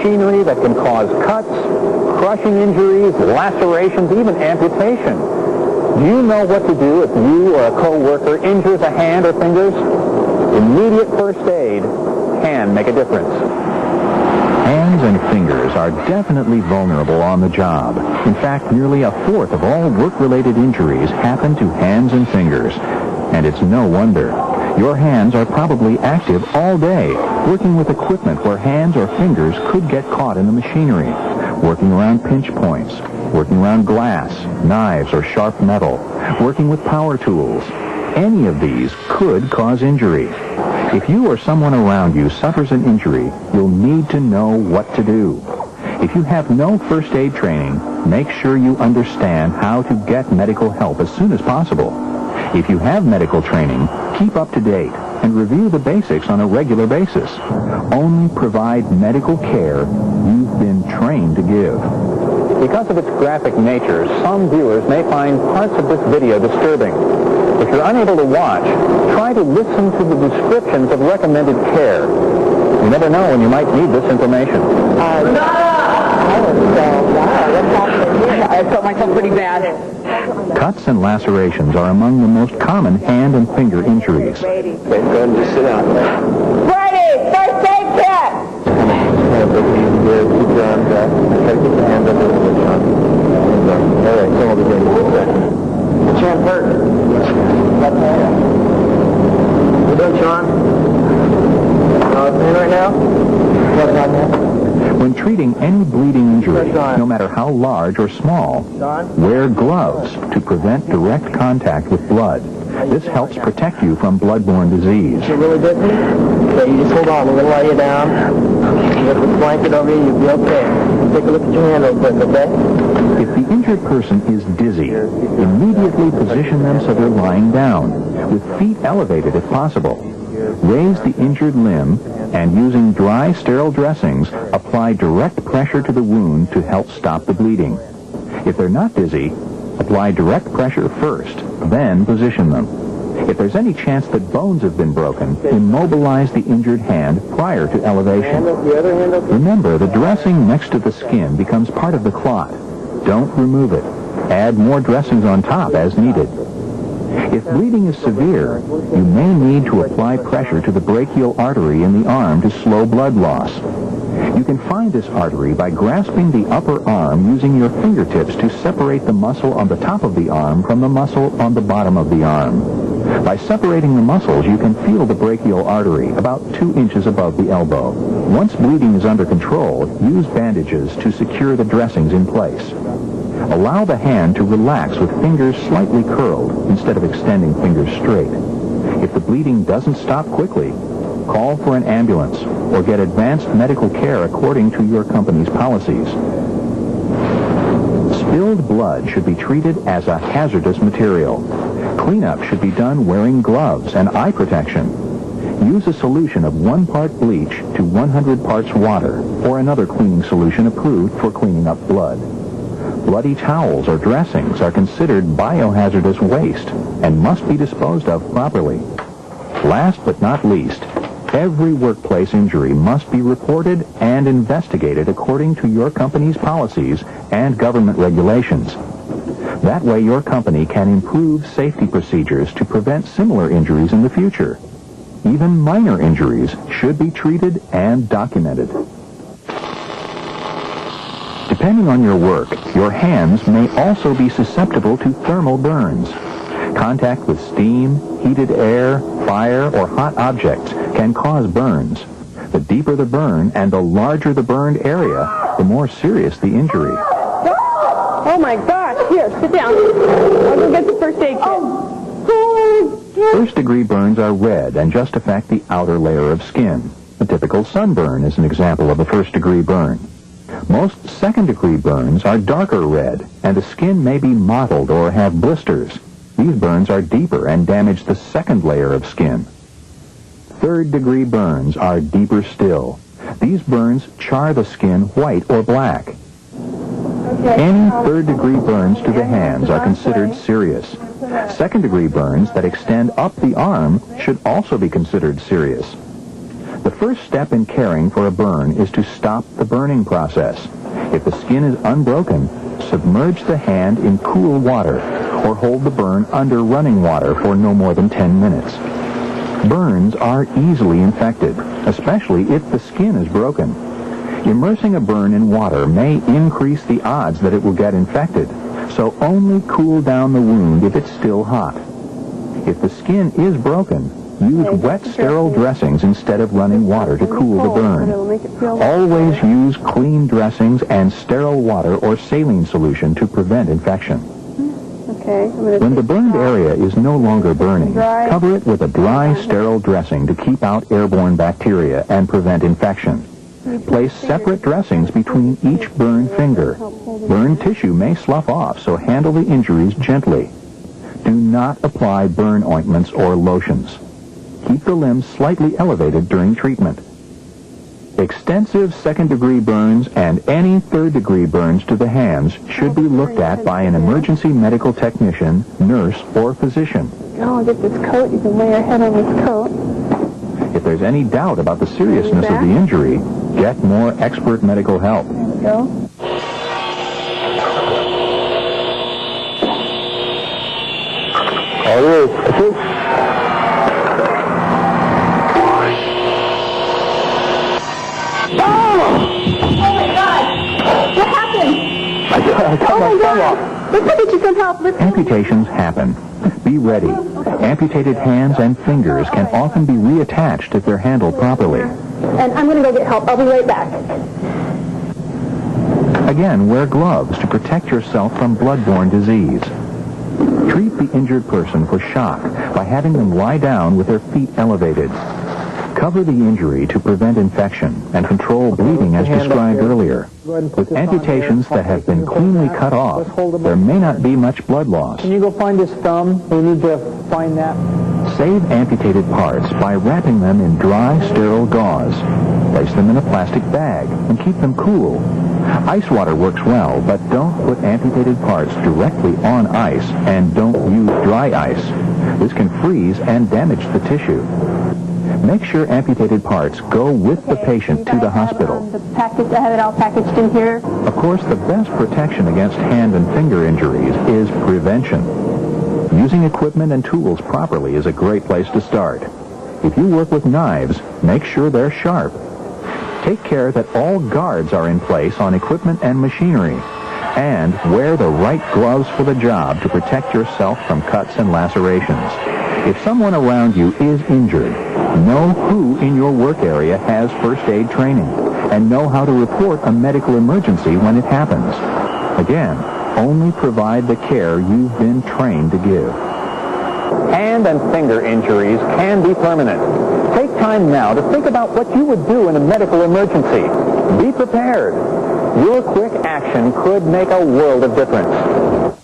machinery that can cause cuts, crushing injuries, lacerations, even amputation. Do you know what to do if you or a co-worker injures a hand or fingers? Immediate first aid can make a difference. Hands and fingers are definitely vulnerable on the job. In fact, nearly a fourth of all work-related injuries happen to hands and fingers. And it's no wonder. Your hands are probably active all day, working with equipment where hands or fingers could get caught in the machinery, working around pinch points, working around glass, knives, or sharp metal, working with power tools. Any of these could cause injury. If you or someone around you suffers an injury, you'll need to know what to do. If you have no first aid training, make sure you understand how to get medical help as soon as possible. If you have medical training, keep up to date and review the basics on a regular basis. Only provide medical care you've been trained to give. Because of its graphic nature, some viewers may find parts of this video disturbing. If you're unable to watch, try to listen to the descriptions of recommended care. You never know when you might need this information. I felt myself pretty bad. Cuts and lacerations are among the most common hand and finger injuries. Okay, go ahead and just sit down. Ready, first aid kit! Keep your arms up. Try to keep your hands up a little bit, Sean. All right, so we'll begin in a second. What's your hand hurt? Left hand. What you doing, Sean? Pain right now? What's on there? When treating any bleeding injury, no matter how large or small, wear gloves to prevent direct contact with blood. This helps protect you from bloodborne disease. You're really dizzy? Okay, you just hold on. We're going to lay you down. Get the blanket over you. You'll be okay. Take a look at your hand real quick, okay? If the injured person is dizzy, immediately position them so they're lying down, with feet elevated if possible. Raise the injured limb, and using dry, sterile dressings, apply direct pressure to the wound to help stop the bleeding. If they're not dizzy, apply direct pressure first, then position them. If there's any chance that bones have been broken, immobilize the injured hand prior to elevation. Remember, the dressing next to the skin becomes part of the clot. Don't remove it. Add more dressings on top as needed. If bleeding is severe, you may need to apply pressure to the brachial artery in the arm to slow blood loss. You can find this artery by grasping the upper arm using your fingertips to separate the muscle on the top of the arm from the muscle on the bottom of the arm. By separating the muscles, you can feel the brachial artery about 2 inches above the elbow. Once bleeding is under control, use bandages to secure the dressings in place. Allow the hand to relax with fingers slightly curled instead of extending fingers straight. If the bleeding doesn't stop quickly, call for an ambulance or get advanced medical care according to your company's policies. Spilled blood should be treated as a hazardous material. Cleanup should be done wearing gloves and eye protection. Use a solution of 1 part bleach to 100 parts water or another cleaning solution approved for cleaning up blood. Bloody towels or dressings are considered biohazardous waste and must be disposed of properly. Last but not least, every workplace injury must be reported and investigated according to your company's policies and government regulations. That way your company can improve safety procedures to prevent similar injuries in the future. Even minor injuries should be treated and documented. Depending on your work, your hands may also be susceptible to thermal burns. Contact with steam, heated air, fire, or hot objects can cause burns. The deeper the burn and the larger the burned area, the more serious the injury. Oh my gosh, here, sit down. I'll go get the first aid kit. First-degree burns are red and just affect the outer layer of skin. A typical sunburn is an example of a first-degree burn. Most second-degree burns are darker red, and the skin may be mottled or have blisters. These burns are deeper and damage the second layer of skin. Third-degree burns are deeper still. These burns char the skin white or black. Any third-degree burns to the hands are considered serious. Second-degree burns that extend up the arm should also be considered serious. The first step in caring for a burn is to stop the burning process. If the skin is unbroken, submerge the hand in cool water or hold the burn under running water for no more than 10 minutes. Burns are easily infected, especially if the skin is broken. Immersing a burn in water may increase the odds that it will get infected, so only cool down the wound if it's still hot. If the skin is broken, use wet, sterile dressings instead of running water to cool the burn. Always use clean dressings and sterile water or saline solution to prevent infection. When the burned area is no longer burning, cover it with a dry, sterile dressing to keep out airborne bacteria and prevent infection. Place separate dressings between each burned finger. Burned tissue may slough off, so handle the injuries gently. Do not apply burn ointments or lotions. Keep the limbs slightly elevated during treatment. Extensive second-degree burns and any third-degree burns to the hands should be looked at by an emergency medical technician, nurse, or physician. Oh, get this coat. You can lay your head on this coat. If there's any doubt about the seriousness of the injury, get more expert medical help. There we go. All yours. Okay. Oh my God! Let's get you some help. Amputations happen. Be ready. Amputated hands and fingers can often be reattached if they're handled properly. And I'm going to go get help. I'll be right back. Again, wear gloves to protect yourself from bloodborne disease. Treat the injured person for shock by having them lie down with their feet elevated. Cover the injury to prevent infection and control bleeding as described earlier. With amputations that have been cleanly cut off, there may not be much blood loss. Can you go find his thumb? We need to find that. Save amputated parts by wrapping them in dry, sterile gauze. Place them in a plastic bag and keep them cool. Ice water works well, but don't put amputated parts directly on ice and don't use dry ice. This can freeze and damage the tissue. Make sure amputated parts go with the patient to the hospital. I have it all packaged in here. Of course, the best protection against hand and finger injuries is prevention. Using equipment and tools properly is a great place to start. If you work with knives, make sure they're sharp. Take care that all guards are in place on equipment and machinery. And wear the right gloves for the job to protect yourself from cuts and lacerations. If someone around you is injured, know who in your work area has first aid training and know how to report a medical emergency when it happens. Again, only provide the care you've been trained to give. Hand and finger injuries can be permanent. Take time now to think about what you would do in a medical emergency. Be prepared. Your quick action could make a world of difference.